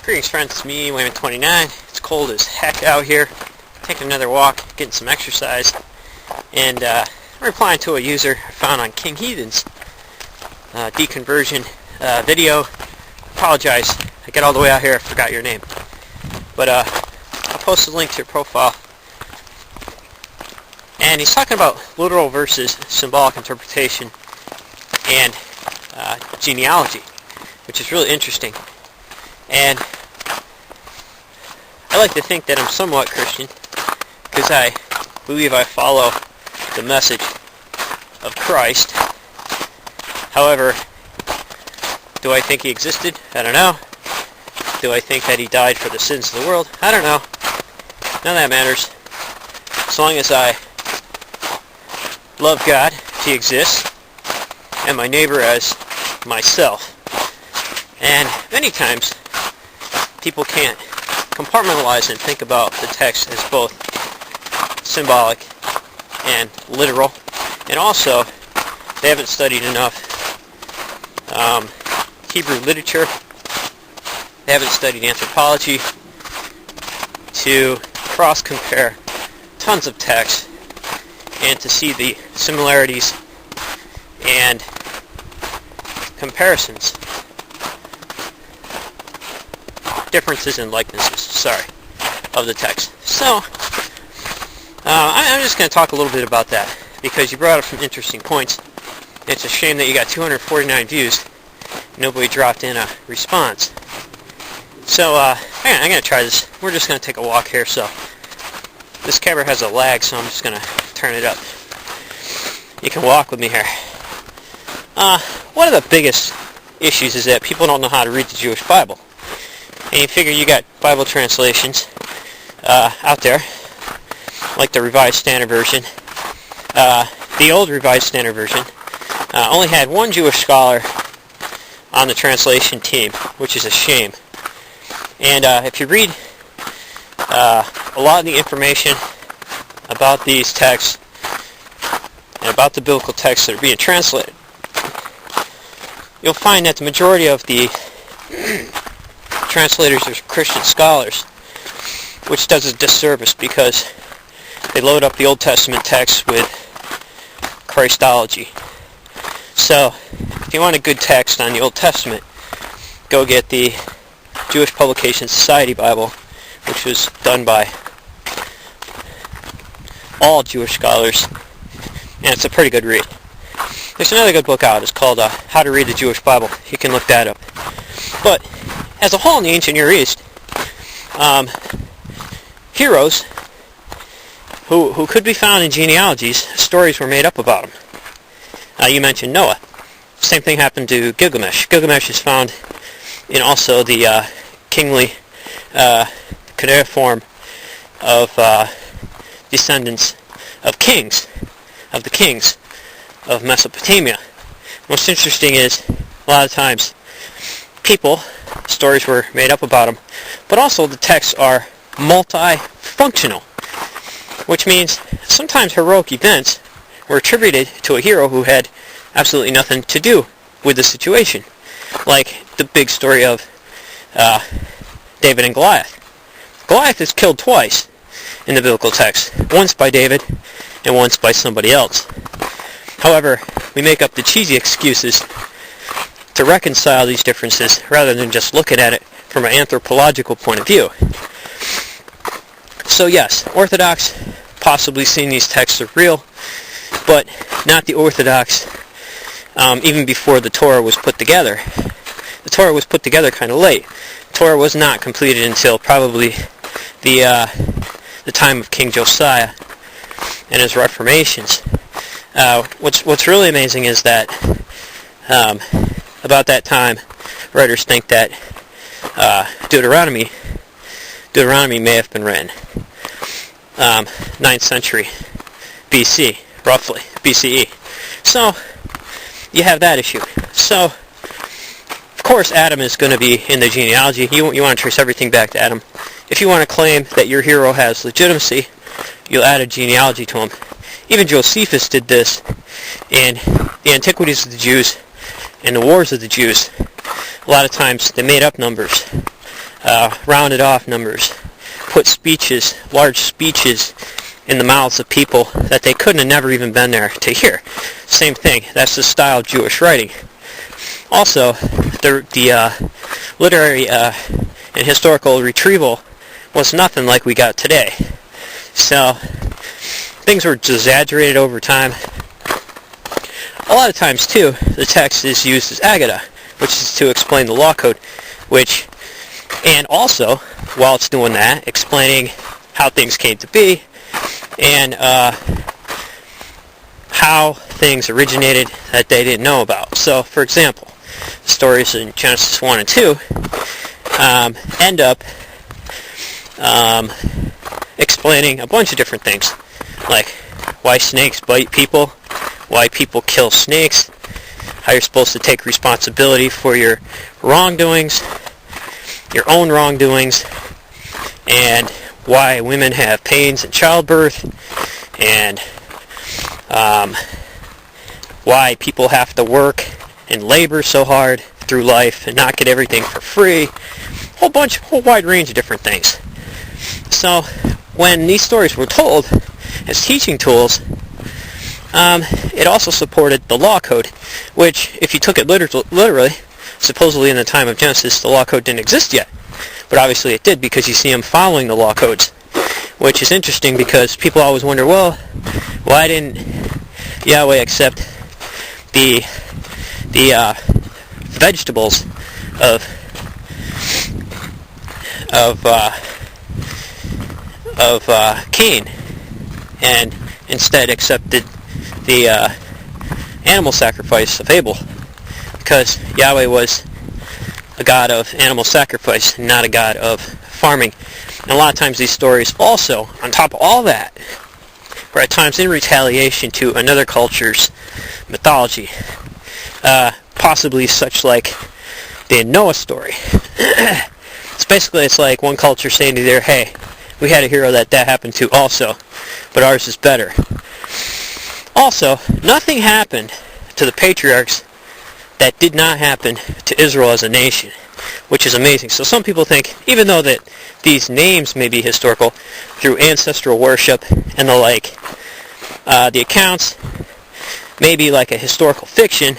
Greetings friends, it's me, Wayman29. It's cold as heck out here. Taking another walk, getting some exercise, and I'm replying to a user I found on King Heathen's deconversion video. Apologize, I got all the way out here, I forgot your name. But I'll post a link to your profile. And he's talking about literal versus symbolic interpretation and genealogy, which is really interesting. And I like to think that I'm somewhat Christian because I believe I follow the message of Christ. However, do I think he existed? I don't know. Do I think that he died for the sins of the world? I don't know. None of that matters. As long as I love God, he exists, and my neighbor as myself. And many times, people can't compartmentalize and think about the text as both symbolic and literal. And also, they haven't studied enough Hebrew literature. They haven't studied anthropology to cross-compare tons of texts and to see the similarities and comparisons. Differences and likenesses, of the text. So, I'm just going to talk a little bit about that, because you brought up some interesting points. It's a shame that you got 249 views. Nobody dropped in a response. So, I'm going to try this. We're just going to take a walk here, so this camera has a lag, so I'm just going to turn it up. You can walk with me here. One of the biggest issues is that people don't know how to read the Jewish Bible. And you figure you got Bible translations out there, like the Revised Standard Version. The old Revised Standard Version only had one Jewish scholar on the translation team, which is a shame. And if you read a lot of the information about these texts and about the biblical texts that are being translated, you'll find that the majority of the translators are Christian scholars, which does a disservice because they load up the Old Testament text with Christology. So, if you want a good text on the Old Testament, go get the Jewish Publication Society Bible, which was done by all Jewish scholars, and it's a pretty good read. There's another good book out. It's called How to Read the Jewish Bible. You can look that up. But as a whole in the ancient Near East, heroes who could be found in genealogies, stories were made up about them. You mentioned Noah. Same thing happened to Gilgamesh. Gilgamesh is found in also the kingly cuneiform of descendants of kings, of the kings of Mesopotamia. What's interesting is a lot of times stories were made up about them, but also the texts are multifunctional, which means sometimes heroic events were attributed to a hero who had absolutely nothing to do with the situation, like the big story of David and Goliath. Goliath is killed twice in the biblical text, once by David and once by somebody else. However, we make up the cheesy excuses to reconcile these differences rather than just looking at it from an anthropological point of view. So yes, Orthodox possibly seeing these texts are real, but not the Orthodox even before the Torah was put together. The Torah was put together kind of late. The Torah was not completed until probably the time of King Josiah and his reformations. What's really amazing is that about that time, writers think that Deuteronomy may have been written 9th century BC, roughly, BCE. So, you have that issue. So, of course, Adam is going to be in the genealogy. You want to trace everything back to Adam. If you want to claim that your hero has legitimacy, you'll add a genealogy to him. Even Josephus did this in the Antiquities of the Jews and the Wars of the Jews. A lot of times they made up numbers rounded off numbers, put speeches, large speeches, in the mouths of people that they couldn't have never even been there to hear. Same thing. That's the style of Jewish writing. Also, the literary and historical retrieval was nothing like we got today. So things were exaggerated over time. A lot of times, too, the text is used as Aggadah, which is to explain the law code, and also, while it's doing that, explaining how things came to be, and how things originated that they didn't know about. So, for example, the stories in Genesis 1 and 2 end up explaining a bunch of different things, like why snakes bite people, why people kill snakes, how you're supposed to take responsibility for your wrongdoings, your own wrongdoings, and why women have pains in childbirth, and why people have to work and labor so hard through life and not get everything for free. Whole wide range of different things. So when these stories were told as teaching tools, it also supported the law code, which, if you took it literally, supposedly in the time of Genesis, the law code didn't exist yet. But obviously it did, because you see them following the law codes, which is interesting because people always wonder, well, why didn't Yahweh accept the vegetables of Cain, and instead accepted the animal sacrifice of Abel? Because Yahweh was a God of animal sacrifice, not a God of farming. And a lot of times these stories also, on top of all that, were at times in retaliation to another culture's mythology. Possibly such like the Noah story. It's like one culture saying to their, hey, we had a hero that happened to also, but ours is better. Also, nothing happened to the patriarchs that did not happen to Israel as a nation, which is amazing. So some people think, even though that these names may be historical through ancestral worship and the like, the accounts may be like a historical fiction,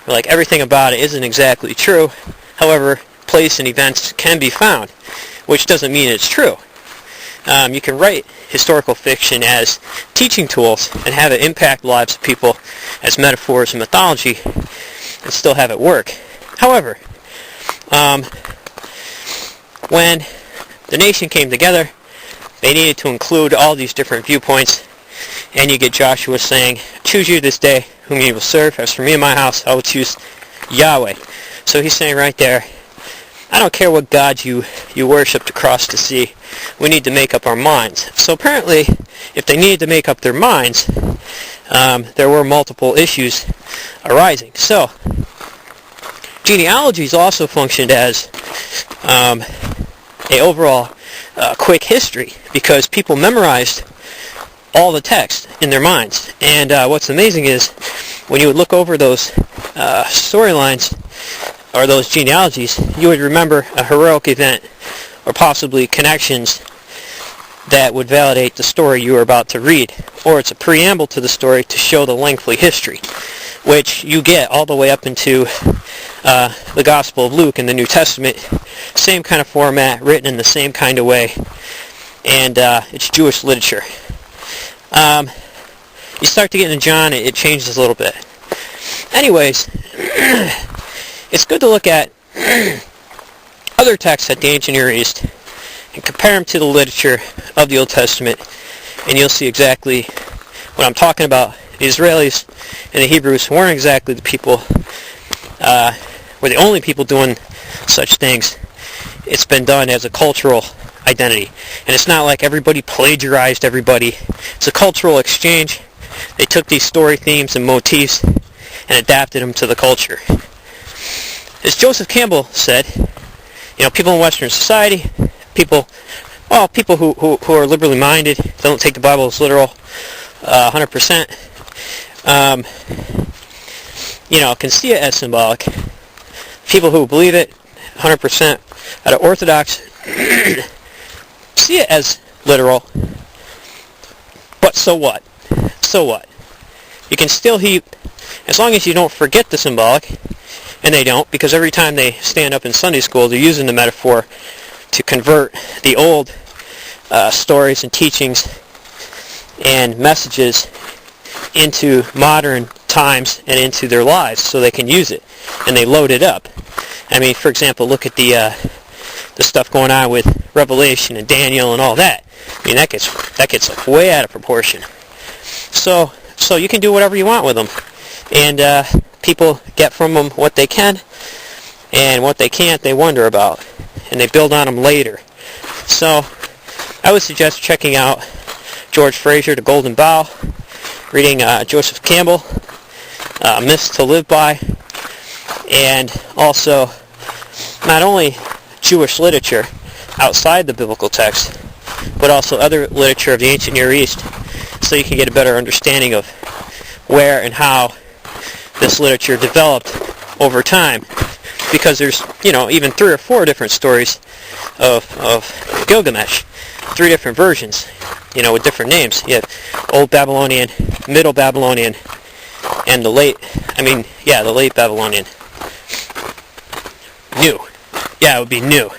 or like everything about it isn't exactly true. However, place and events can be found, which doesn't mean it's true. You can write historical fiction as teaching tools and have it impact lives of people as metaphors and mythology, and still have it work. However, when the nation came together, they needed to include all these different viewpoints, and you get Joshua saying, choose you this day whom you will serve. As for me and my house, I will choose Yahweh. So he's saying right there, I don't care what gods you worshipped across the sea. We need to make up our minds. So apparently, if they needed to make up their minds, there were multiple issues arising. So, genealogies also functioned as a overall quick history, because people memorized all the text in their minds. And what's amazing is, when you would look over those storylines, or those genealogies, you would remember a heroic event, or possibly connections that would validate the story you were about to read, or it's a preamble to the story to show the lengthy history, which you get all the way up into the Gospel of Luke in the New Testament. Same kind of format, written in the same kind of way, and it's Jewish literature. You start to get into John, it changes a little bit. Anyways, it's good to look at other texts at the ancient Near East and compare them to the literature of the Old Testament, and you'll see exactly what I'm talking about. The Israelis and the Hebrews weren't exactly the people, were the only people doing such things. It's been done as a cultural identity, and it's not like everybody plagiarized everybody. It's a cultural exchange. They took these story themes and motifs and adapted them to the culture. As Joseph Campbell said, people in Western society, people who are liberally minded, don't take the Bible as literal 100%, can see it as symbolic. People who believe it 100% out of Orthodox see it as literal, but so what? So what? You can still heap, as long as you don't forget the symbolic, and they don't, because every time they stand up in Sunday school, they're using the metaphor to convert the old stories and teachings and messages into modern times and into their lives, so they can use it, and they load it up. I mean, for example, look at the stuff going on with Revelation and Daniel and all that. I mean, that gets way out of proportion. So you can do whatever you want with them, and people get from them what they can, and what they can't, they wonder about, and they build on them later. So I would suggest checking out George Fraser, The Golden Bough, reading Joseph Campbell, Myths to Live By, and also not only Jewish literature outside the biblical text, but also other literature of the ancient Near East, so you can get a better understanding of where and how this literature developed over time. Because there's, even 3 or 4 different stories of Gilgamesh, 3 different versions, with different names. You have Old Babylonian, Middle Babylonian, and the late Babylonian. New. Yeah, it would be new.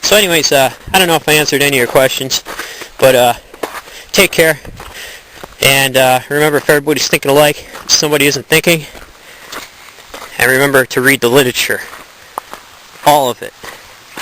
So anyways, I don't know if I answered any of your questions, but take care, and remember, if everybody's thinking alike, somebody isn't thinking, and remember to read the literature. All of it.